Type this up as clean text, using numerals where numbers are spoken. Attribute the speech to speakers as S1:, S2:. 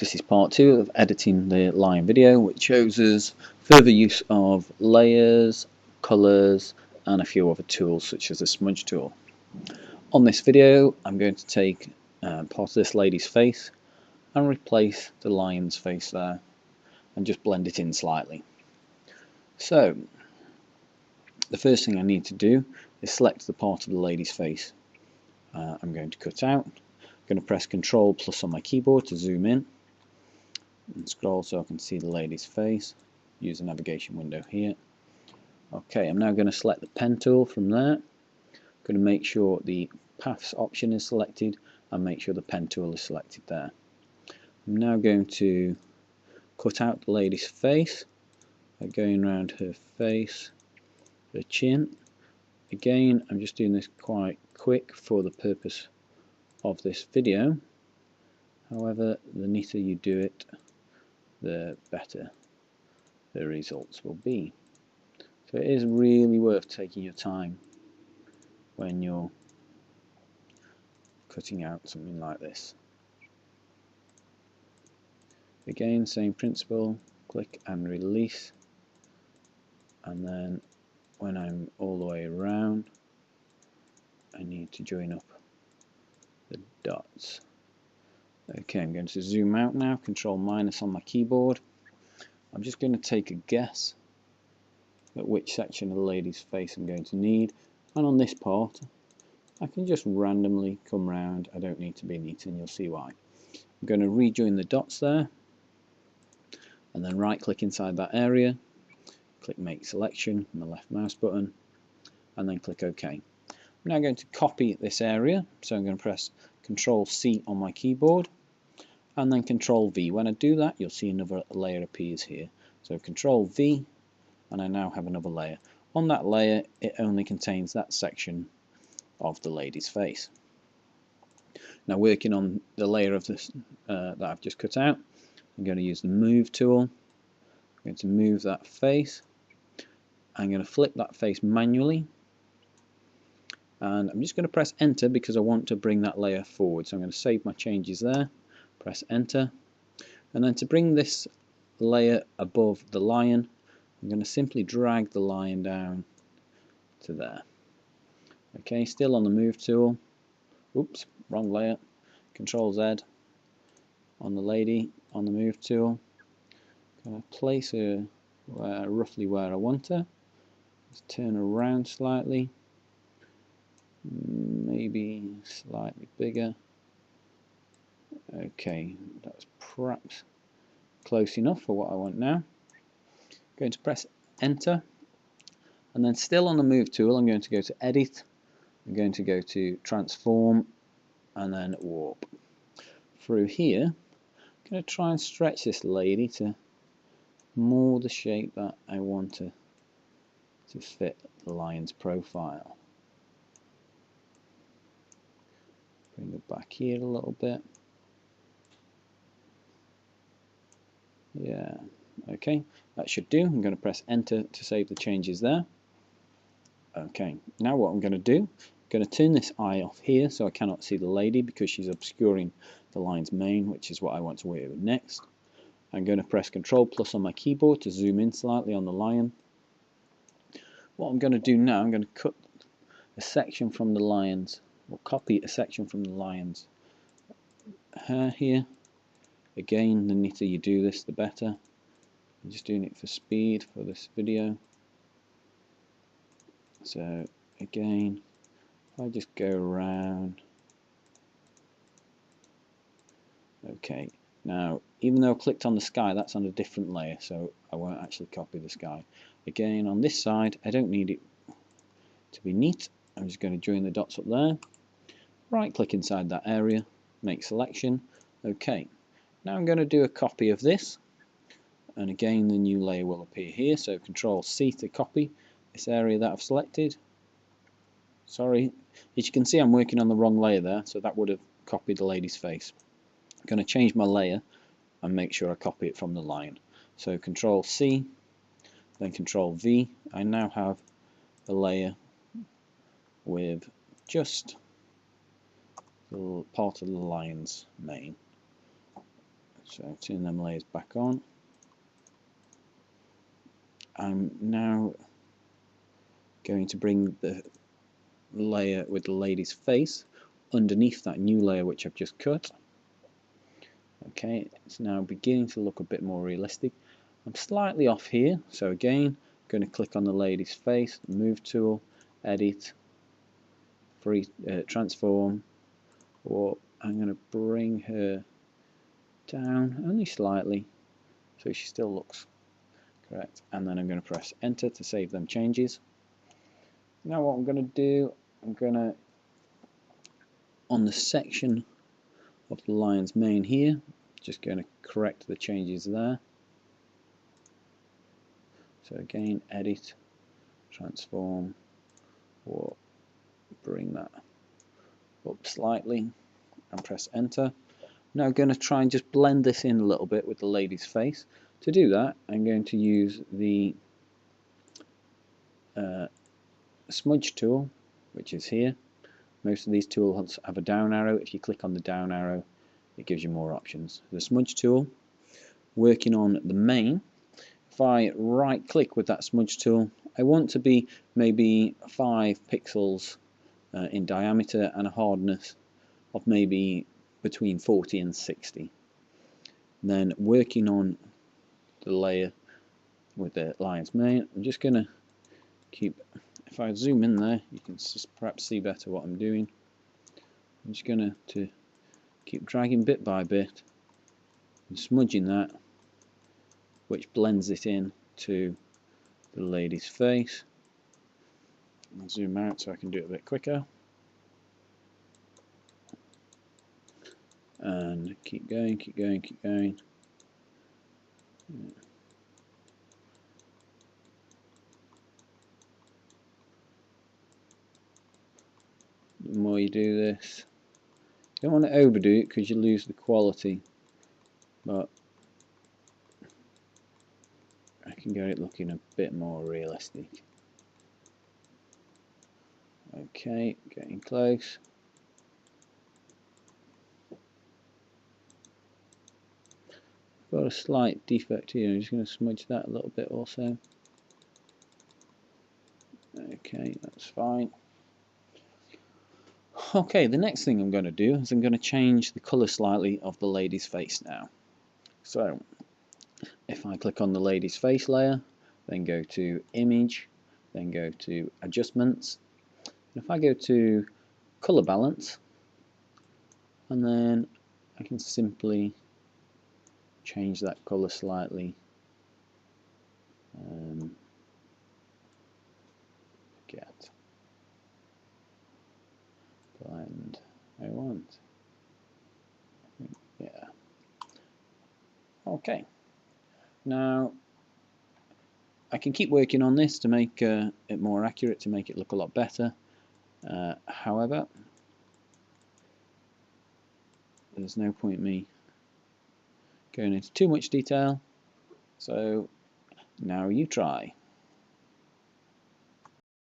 S1: This is part 2 of editing the lion video, which shows us further use of layers, colours and a few other tools such as the smudge tool. On this video I'm going to take part of this lady's face and replace the lion's face there and just blend it in slightly. So the first thing I need to do is select the part of the lady's face I'm going to cut out. I'm going to press Ctrl+ on my keyboard to zoom in and scroll so I can see the lady's face. Use the navigation window here. Okay, I'm now going to select the pen tool from there. I'm going to make sure the paths option is selected and make sure the pen tool is selected there. I'm now going to cut out the lady's face by going around her face, her chin. Again, I'm just doing this quite quick for the purpose of this video. However, the neater you do it, the better the results will be. So it is really worth taking your time when you're cutting out something like this. Again, same principle, click and release, and then when I'm all the way around I need to join up the dots. Okay, I'm going to zoom out now, Ctrl- on my keyboard. I'm just going to take a guess at which section of the lady's face I'm going to need, and on this part I can just randomly come round. I don't need to be neat and you'll see why. I'm going to rejoin the dots there and then right click inside that area, click make selection with my left mouse button and then click OK. I'm now going to copy this area, so I'm going to press Ctrl+C on my keyboard and then Ctrl+V. When I do that you'll see another layer appears here. So Ctrl+V and I now have another layer. On that layer it only contains that section of the lady's face. Now working on the layer of this that I've just cut out, I'm going to use the move tool. I'm going to move that face. I'm going to flip that face manually and I'm just going to press enter because I want to bring that layer forward. So I'm going to save my changes there, press enter, and then to bring this layer above the lion I'm going to simply drag the lion down to there. Okay, still on the move tool. Oops, wrong layer. Ctrl+Z on the lady on the move tool. Going to place her roughly where I want her. Let's turn her around slightly. Maybe slightly bigger. Okay, that's perhaps close enough for what I want now. Going to press enter and then still on the move tool I'm going to go to edit. I'm going to go to transform and then warp. Through here I'm going to try and stretch this lady to more the shape that I want to fit the lion's profile. Bring it back here a little bit. Yeah, okay, that should do. I'm going to press enter to save the changes there. Okay, now what I'm going to do, I'm going to turn this eye off here so I cannot see the lady because she's obscuring the lion's mane, which is what I want to work with next. I'm going to press Ctrl+ on my keyboard to zoom in slightly on the lion. What I'm going to do now, I'm going to cut a section from the lion's, or copy a section from the lion's hair here. Again, the neater you do this, the better. I'm just doing it for speed for this video. So again, if I just go around. Okay, now even though I clicked on the sky, that's on a different layer, so I won't actually copy the sky. Again, on this side, I don't need it to be neat. I'm just going to join the dots up there. Right click inside that area, make selection. Okay, now I'm going to do a copy of this. And again, the new layer will appear here. So Ctrl+C to copy this area that I've selected. Sorry, as you can see I'm working on the wrong layer there, so that would have copied the lady's face. I'm going to change my layer and make sure I copy it from the lion. So Ctrl+C, then Ctrl+V. I now have a layer with just the part of the lion's mane. So turn them layers back on. I'm now going to bring the layer with the lady's face underneath that new layer which I've just cut. Okay, it's now beginning to look a bit more realistic. I'm slightly off here, so again, I'm going to click on the lady's face, move tool, edit, transform, or I'm going to bring her down only slightly so she still looks correct, and then I'm going to press enter to save them changes. Now what I'm going to do, I'm going to, on the section of the lion's mane here, just going to correct the changes there. So again, edit, transform, or bring that up slightly and press enter. Now I'm going to try and just blend this in a little bit with the lady's face. To do that, I'm going to use the smudge tool, which is here. Most of these tools have a down arrow. If you click on the down arrow, it gives you more options. The smudge tool, working on the mane, if I right click with that smudge tool, I want to be maybe 5 pixels in diameter and a hardness of maybe between 40 and 60. Then working on the layer with the lion's mane, I'm just going to keep, if I zoom in there, you can perhaps see better what I'm doing. I'm just going to keep dragging bit by bit and smudging that, which blends it in to the lady's face. I'll zoom out so I can do it a bit quicker. And keep going, keep going, keep going. The more you do this, you don't want to overdo it because you lose the quality, but I can get it looking a bit more realistic. Okay, getting close. Got a slight defect here, I'm just going to smudge that a little bit also. Okay, that's fine. Okay, the next thing I'm going to do is I'm going to change the colour slightly of the lady's face now. So, if I click on the lady's face layer, then go to image, then go to adjustments, and if I go to colour balance, and then I can simply change that colour slightly. Get blend I want. Yeah. Okay. Now I can keep working on this to make it more accurate, to make it look a lot better. However, there's no point me going into too much detail. So now you try.